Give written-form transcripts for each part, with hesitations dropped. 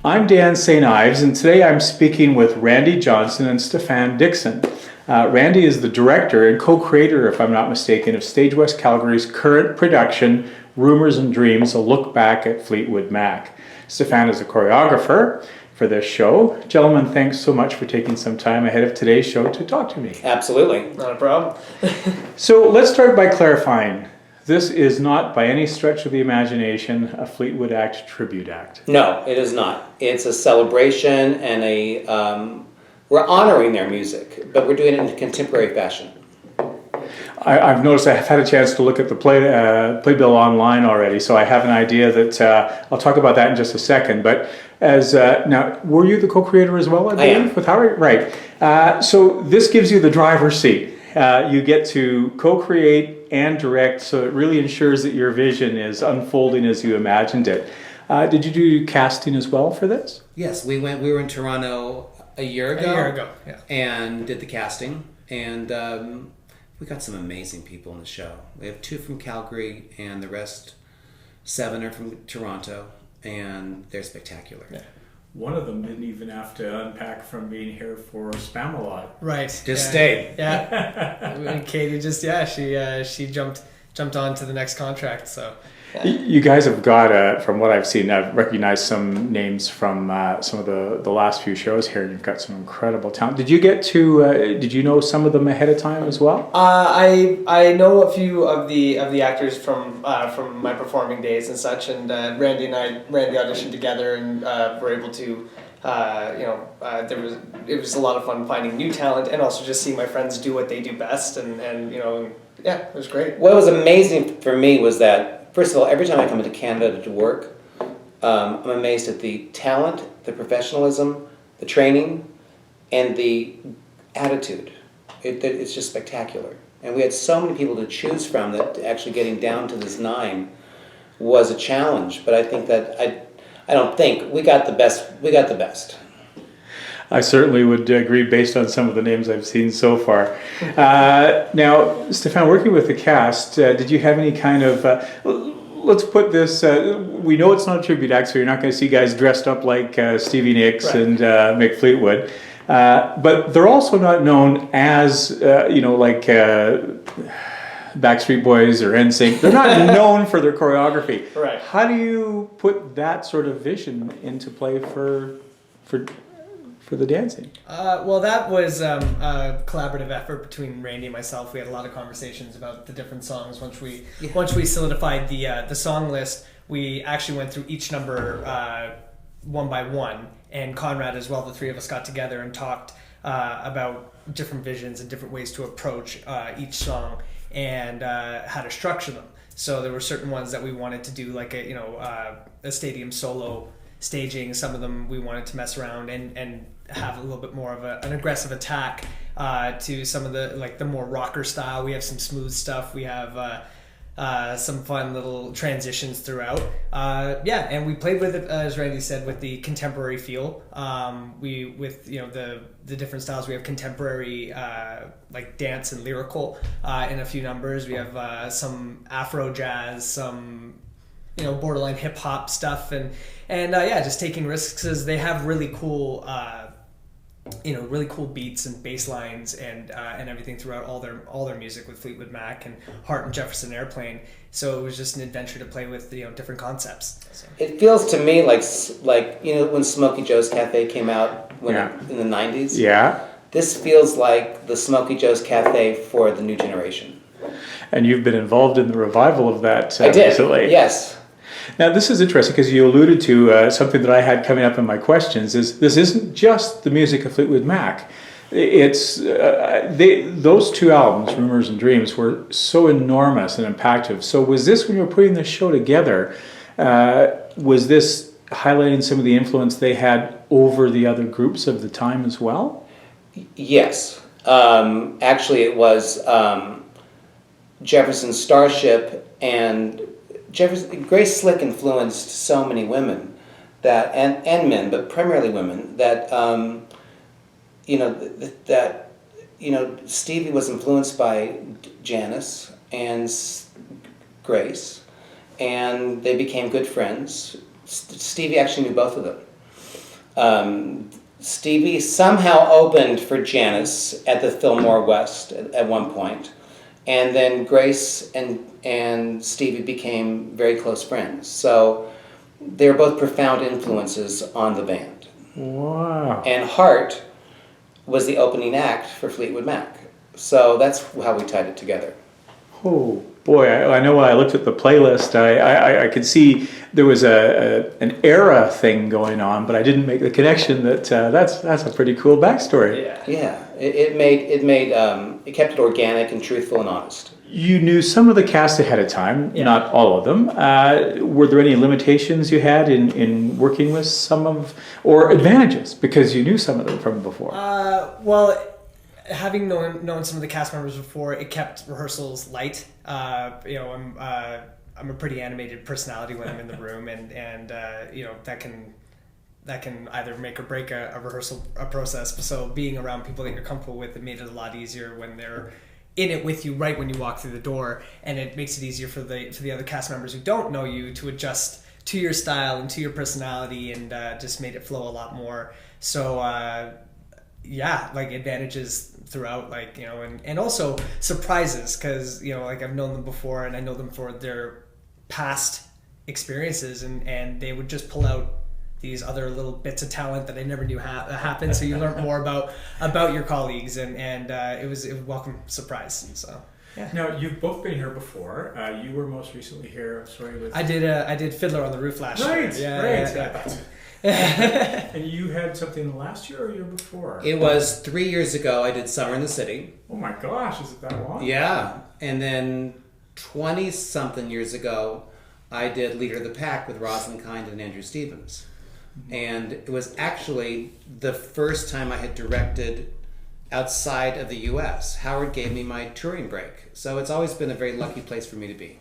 I'm Dan St.Yves, and today I'm speaking with Randy Johnson and Stephan Dickson. Randy is the director and co-creator, if I'm not mistaken, of Stage West Calgary's current production, Rumours and Dreams, a look back at Fleetwood Mac. Stephan is a choreographer for this show. Gentlemen, thanks so much for taking some time ahead of today's show to talk to me. Absolutely. Not a problem. So let's start by clarifying. This is not, by any stretch of the imagination, a Fleetwood Act tribute act. No, it is not. It's a celebration and we're honoring their music, but we're doing it in a contemporary fashion. I've noticed I've had a chance to look at the playbill online already, so I have an idea that I'll talk about that in just a second. But now, were you the co-creator as well? I am. With Howard, right? So this gives you the driver's seat. You get to co-create and direct, so it really ensures that your vision is unfolding as you imagined it. Did you do casting as well for this? Yes, we were in Toronto a year ago. Yeah. And did the casting, and we got some amazing people in the show. We have 2 from Calgary, and the rest 7 are from Toronto, and they're spectacular. Yeah. One of them didn't even have to unpack from being here for Spamalot. Right. Just stayed. Yeah. And Katie she jumped on to the next contract. So. You guys have got, from what I've seen, I've recognized some names from some of the last few shows here. You've got some incredible talent. Did you get to? Did you know some of them ahead of time as well? I know a few of the actors from my performing days and such, and Randy and I ran the audition together and were able to. It was a lot of fun finding new talent and also just seeing my friends do what they do best, and it was great. What was amazing for me was that, first of all, every time I come into Canada to work, I'm amazed at the talent, the professionalism, the training, and the attitude. It's just spectacular. And we had so many people to choose from that actually getting down to this 9 was a challenge. But I think that I don't think we got the best. We got the best. I certainly would agree based on some of the names I've seen so far. Now, Stephan, working with the cast, did you have any kind of, let's put this, we know it's not a tribute act, so you're not going to see guys dressed up like Stevie Nicks right. and Mick Fleetwood, but they're also not known as, like Backstreet Boys or NSYNC. They're not known for their choreography. Right. How do you put that sort of vision into play for the dancing? Well, that was a collaborative effort between Randy and myself. We had a lot of conversations about the different songs. Once we solidified the song list, we actually went through each number one by one, and Conrad as well. The 3 of us got together and talked about different visions and different ways to approach each song and how to structure them. So there were certain ones that we wanted to do, like a stadium solo staging. Some of them we wanted to mess around and have a little bit more of an aggressive attack to some of the more rocker style. We have some smooth stuff. We have some fun little transitions throughout. And we played with it, as Randy said, with the contemporary feel. With the different styles. We have contemporary like dance and lyrical in a few numbers. We have some Afro jazz, some borderline hip hop stuff, and just taking risks, as they have really cool really cool beats and bass lines and everything throughout all their music with Fleetwood Mac and Heart and Jefferson Airplane. So it was just an adventure to play with different concepts. So. It feels to me like when Smokey Joe's Cafe came out in the 90s. Yeah. This feels like the Smokey Joe's Cafe for the new generation. And you've been involved in the revival of that I did. recently. Yes. Now, this is interesting because you alluded to something that I had coming up in my questions. Is this isn't just the music of Fleetwood Mac? It's those 2 albums, Rumours and Dreams, were so enormous and impactful. So was this, when you were putting this show together, was this highlighting some of the influence they had over the other groups of the time as well? Yes. Actually, it was Jefferson Starship and Grace Slick influenced so many women and men, but primarily women, that Stevie was influenced by Janice and Grace, and they became good friends. Stevie actually knew both of them. Stevie somehow opened for Janice at the Fillmore West at one point, and then Grace and Stevie became very close friends. So they're both profound influences on the band. Wow. And Hart was the opening act for Fleetwood Mac. So that's how we tied it together. Oh boy, I know when I looked at the playlist, I could see there was an era thing going on, but I didn't make the connection that that's a pretty cool backstory. Yeah. It kept it organic and truthful and honest. You knew some of the cast ahead of time, Yeah. not all of them. Were there any limitations you had in working with some of, or advantages because you knew some of them from before? Well, having known some of the cast members before, it kept rehearsals light. I'm a pretty animated personality when I'm in the room, and that can either make or break a rehearsal process. So being around people that you're comfortable with, it made it a lot easier when they're in it with you right when you walk through the door, and it makes it easier for the other cast members who don't know you to adjust to your style and to your personality, and just made it flow a lot more. So like advantages throughout, and also surprises, because I've known them before and I know them for their past experiences, and they would just pull out these other little bits of talent that I never knew happened. So you learn more about your colleagues, and it was a welcome surprise. So yeah. Now you've both been here before. You were most recently here. I did Fiddler on the Roof last year. Yeah. And you had something last year or year before? It was 3 years ago. I did Summer in the City. Oh my gosh, is it that long? Yeah, and then 20-something years ago, I did Leader of the Pack with Rosalind Kind and Andrew Stevens. And it was actually the first time I had directed outside of the U.S. Howard gave me my touring break. So it's always been a very lucky place for me to be.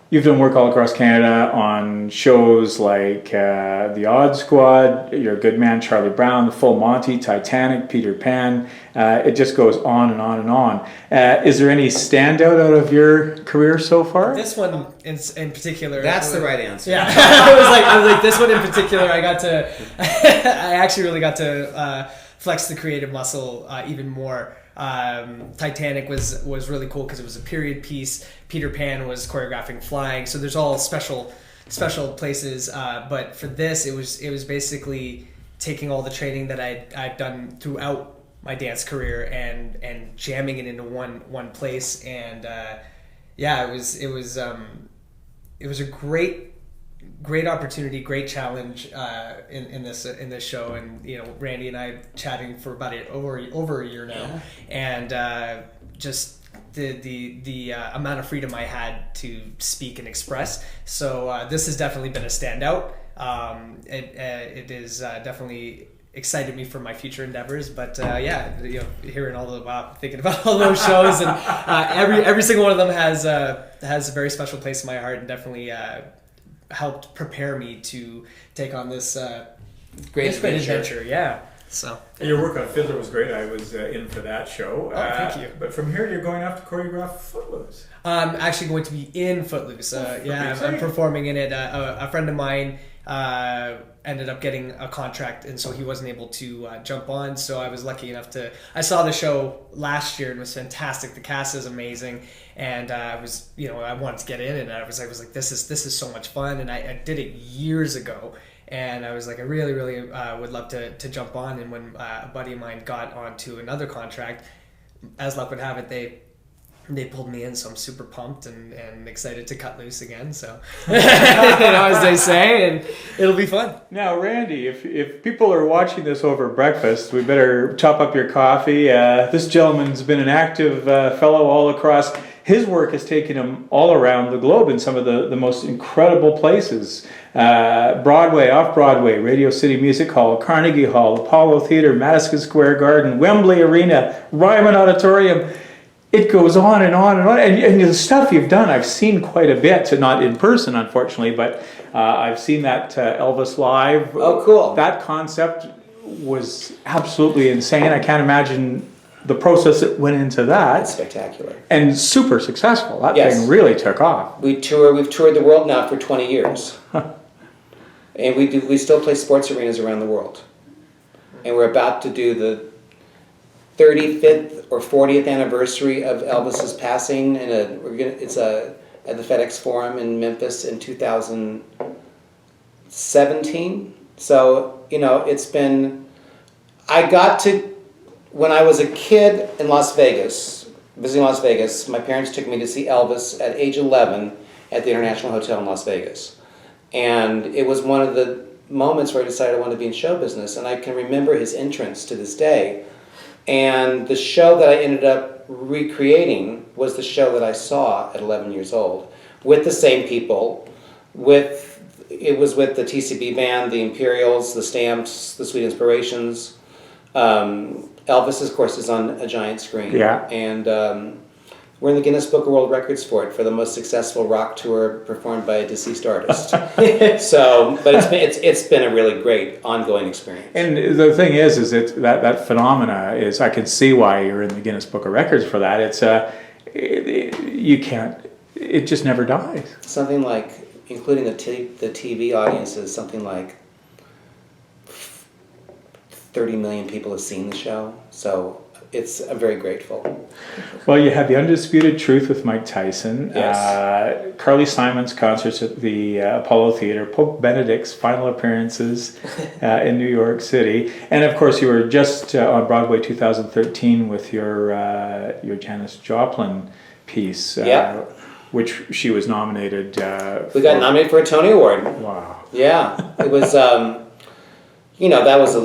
You've done work all across Canada on shows like The Odd Squad, Your Good Man, Charlie Brown, The Full Monty, Titanic, Peter Pan. It just goes on and on and on. Is there any standout out of your career so far? This one in particular. That's the right answer. Yeah, I was like this one in particular. I actually really got to flex the creative muscle even more. Titanic was really cool because it was a period piece. Peter Pan was choreographing flying, so there's all special places. But for this, it was basically taking all the training that I'd done throughout my dance career and jamming it into one place. And it was a great opportunity, great challenge in this show, and Randy and I chatting for about over a year now, and just the amount of freedom I had to speak and express. So this has definitely been a standout. It is definitely excited me for my future endeavors, but hearing thinking about all those shows, and every single one of them has a very special place in my heart, and definitely helped prepare me to take on this great adventure. Yeah. So your work on Fiddler was great. I was in for that show. Oh, thank you. But from here, you're going off to choreograph Footloose. I'm actually going to be in Footloose. I'm performing in it. A friend of mine ended up getting a contract, and so he wasn't able to jump on. So I was lucky enough I saw the show last year and it was fantastic. The cast is amazing, and I wanted to get in, and I was like, this is so much fun, and I did it years ago. And I was like, I really, really would love to jump on. And when a buddy of mine got onto another contract, as luck would have it, they pulled me in. So I'm super pumped and excited to cut loose again. So, as they say, and it'll be fun. Now, Randy, if people are watching this over breakfast, we better top up your coffee. This gentleman's been an active fellow all across. His work has taken him all around the globe in some of the most incredible places. Broadway, off-Broadway, Radio City Music Hall, Carnegie Hall, Apollo Theatre, Madison Square Garden, Wembley Arena, Ryman Auditorium. It goes on and on and on. And the stuff you've done, I've seen quite a bit, not in person, unfortunately, but I've seen that Elvis Live. Oh, cool. That concept was absolutely insane. I can't imagine the process that went into that. It's spectacular. And super successful. That Yes. thing really took off. We've toured the world now for 20 years. And we still play sports arenas around the world. and we're about to do the 35th or 40th anniversary of Elvis's passing, and it's at the FedEx Forum in Memphis in 2017. So, you know, it's been, when I was a kid in Las Vegas, visiting Las Vegas, my parents took me to see Elvis at age 11 at the International Hotel in Las Vegas. And it was one of the moments where I decided I wanted to be in show business, and I can remember his entrance to this day. And the show that I ended up recreating was the show that I saw at 11 years old, with the same people, it was with the TCB band, the Imperials, the Stamps, the Sweet Inspirations. Elvis, of course, is on a giant screen. Yeah. And we're in the Guinness Book of World Records for the most successful rock tour performed by a deceased artist. So, but it's been a really great ongoing experience. And the thing is that phenomena is, I can see why you're in the Guinness Book of Records for that. It's you can't, it just never dies. Something like, including the TV audiences, something like 30 million people have seen the show. So I'm very grateful. Well, you had the Undisputed Truth with Mike Tyson, Yes. Carly Simon's concerts at the Apollo Theater, Pope Benedict's final appearances in New York City, and of course you were just on Broadway 2013 with your Janis Joplin piece, which she was nominated. We got nominated for a Tony Award. Wow. Yeah, it was. That was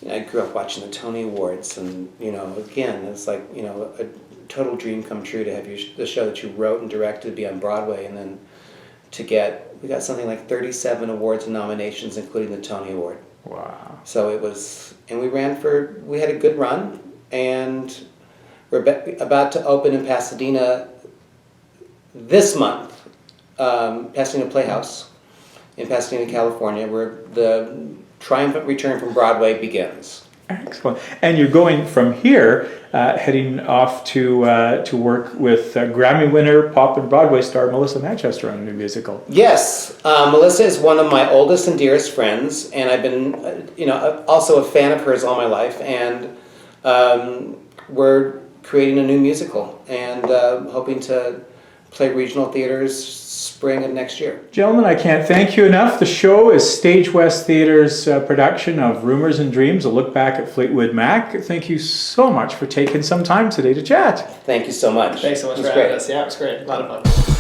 I grew up watching the Tony Awards, and again, it's like a total dream come true to have the show that you wrote and directed be on Broadway, and then we got something like 37 awards and nominations, including the Tony Award. Wow. So it was, and we had a good run, and we're about to open in Pasadena this month, Pasadena Playhouse in Pasadena, California, where the triumphant return from Broadway begins. Excellent. And you're going from here, heading off to work with Grammy winner, pop and Broadway star Melissa Manchester on a new musical. Yes, Melissa is one of my oldest and dearest friends, and I've been, also a fan of hers all my life. And we're creating a new musical and hoping to play regional theaters spring of next year. Gentlemen, I can't thank you enough. The show is Stage West Theatre's production of Rumours and Dreams, a look back at Fleetwood Mac. Thank you so much for taking some time today to chat. Thank you so much. Thanks so much for having us. Yeah, it was great. A lot of fun.